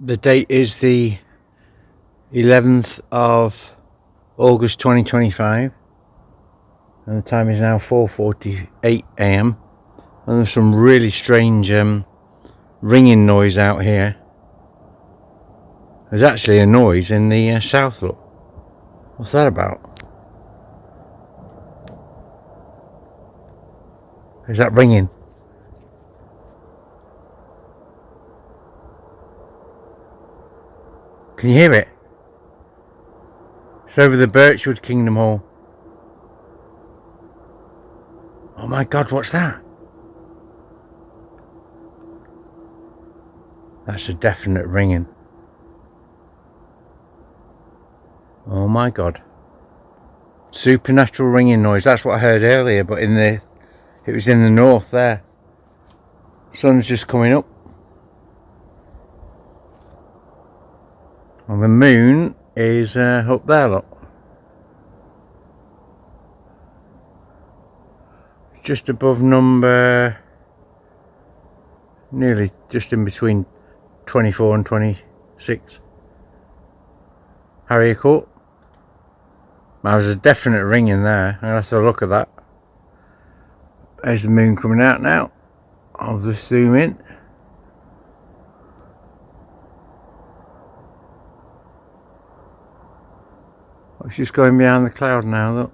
The date is the 11th of August 2025 and the time is now 4:48 AM and there's some really strange ringing noise out here. There's actually a noise in the south. Look, what's that about? Is that ringing? Can you hear it? It's over the Birchwood Kingdom Hall. Oh my god, what's that? That's a definite ringing. Oh my god. Supernatural ringing noise. That's what I heard earlier, but it was in the north there. Sun's just coming up. And the moon is up there, look. Just above number, nearly just in between 24 and 26. Harrier Court. There was a definite ring in there. I'll have to look at that. There's the moon coming out now. I'll just zoom in. It's just going behind the cloud now, look.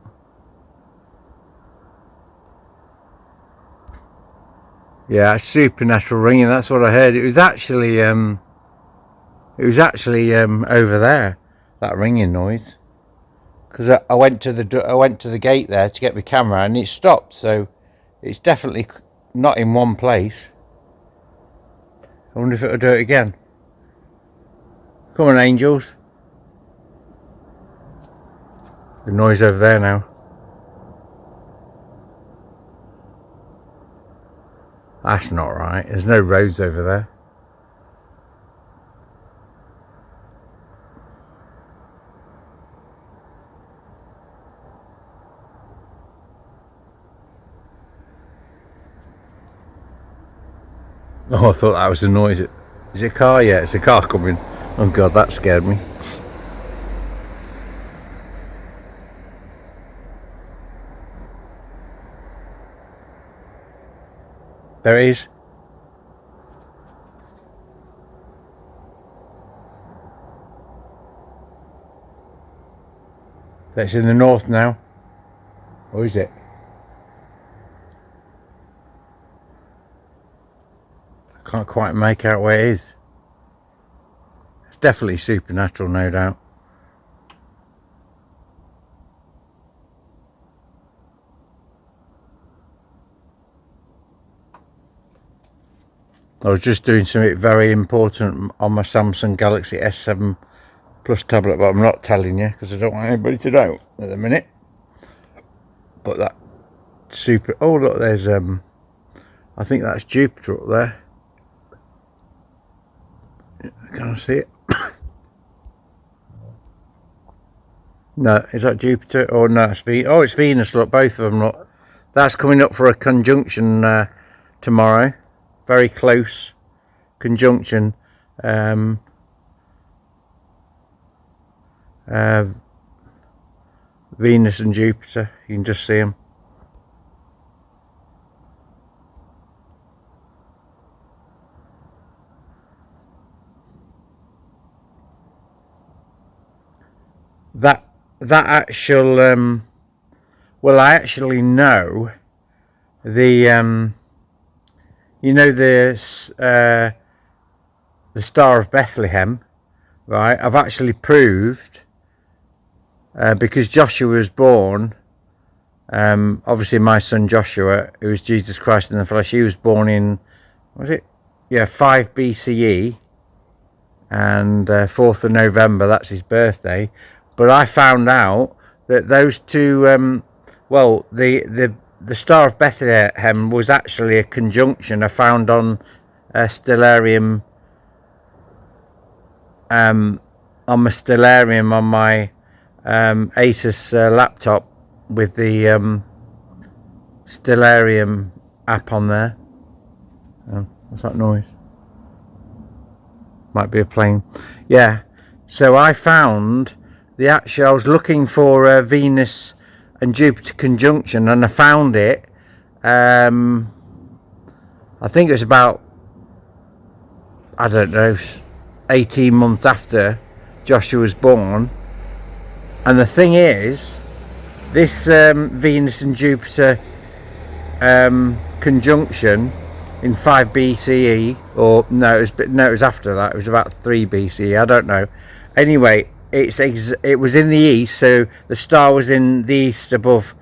Yeah, supernatural ringing. That's what I heard. It was actually over there, that ringing noise. Because I went to the gate there to get my camera and it stopped. So it's definitely not in one place. I wonder if it'll do it again. Come on, angels. The noise over there now. That's not right. There's no roads over there. Oh, I thought that was the noise. Is it a car? Yeah, it's a car coming. Oh god, that scared me. There it is. That's in the north now. Or is it? I can't quite make out where it is. It's definitely supernatural, no doubt. I was just doing something very important on my Samsung Galaxy S7 Plus tablet, but I'm not telling you because I don't want anybody to know at the minute. But that super, oh look, there's I think that's Jupiter up there. Can I see it? No, is that Jupiter? Oh no, it's Venus. Oh, it's Venus. Look, both of them. Look, that's coming up for a conjunction tomorrow. Very close conjunction. Venus and Jupiter. You can just see them. That actual well, I actually know the you know the Star of Bethlehem, right? I've actually proved because Joshua was born, obviously my son Joshua, who was Jesus Christ in the flesh, he was born in, was it? Yeah, 5 BCE, and 4th of November, that's his birthday. But I found out that those two, well, the Star of Bethlehem was actually a conjunction I found on Stellarium, on my Stellarium on my Asus laptop with the Stellarium app on there. Oh, what's that noise? Might be a plane. Yeah. So I found I was looking for Venus and Jupiter conjunction, and I found it. I think it was about, I don't know, 18 months after Joshua was born. And the thing is, this Venus and Jupiter conjunction in 5 BCE, or no, it was after that. It was about 3 BCE. I don't know. Anyway, it was in the east, so the star was in the east above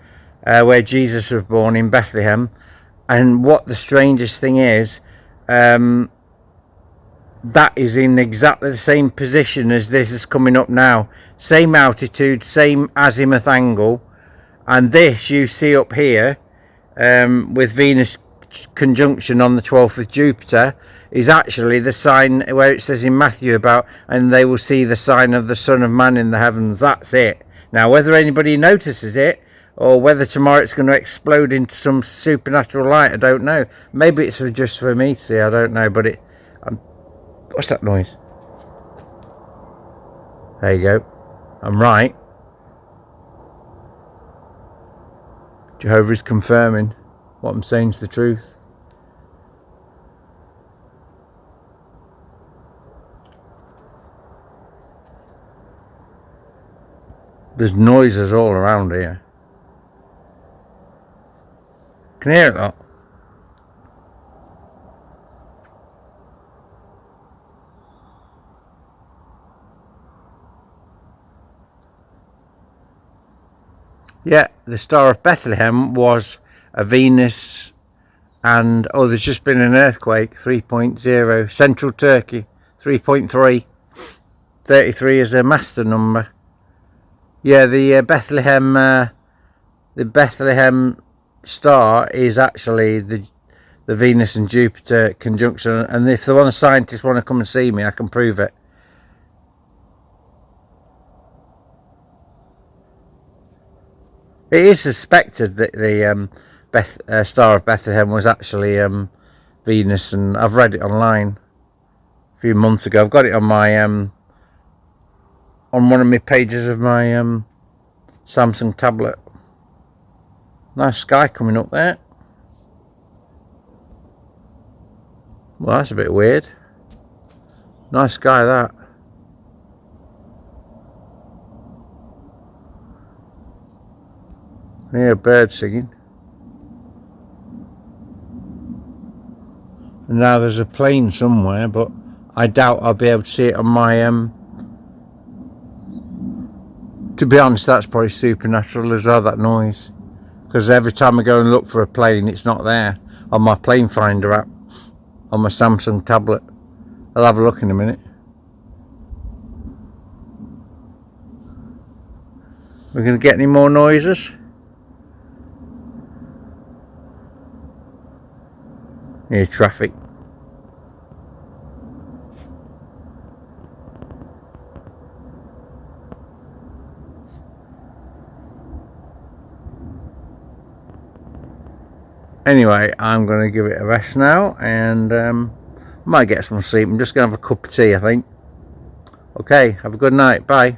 where Jesus was born in Bethlehem. And what the strangest thing is, that is in exactly the same position as this is coming up now. Same altitude, same azimuth angle. And this you see up here, with Venus conjunction on the 12th with Jupiter, is actually the sign where it says in Matthew about, and they will see the sign of the Son of Man in the heavens. That's it. Now, whether anybody notices it, or whether tomorrow it's going to explode into some supernatural light, I don't know. Maybe it's just for me to see, I don't know. But what's that noise? There you go. I'm right. Jehovah's confirming what I'm saying is the truth. There's noises all around here. Can you hear it, though? Yeah, the Star of Bethlehem was a Venus, and there's just been an earthquake, 3.0, central Turkey, 3.3, 33 is a master number. Yeah, the Bethlehem star is actually the Venus and Jupiter conjunction, and if the scientists want to come and see me, I can prove it. It is suspected that the Star of Bethlehem was actually Venus, and I've read it online a few months ago. I've got it on my on one of my pages of my Samsung tablet. Nice sky coming up there. Well, that's a bit weird. Nice sky, that. I hear a bird singing. And now there's a plane somewhere, but I doubt I'll be able to see it on my to be honest, that's probably supernatural as well, that noise, because every time I go and look for a plane, it's not there on my plane finder app on my Samsung tablet. I'll have a look in a minute. We're going to get any more noises? Here's traffic. Anyway, I'm going to give it a rest now, and might get some sleep. I'm just going to have a cup of tea, I think. Okay, have a good night. Bye.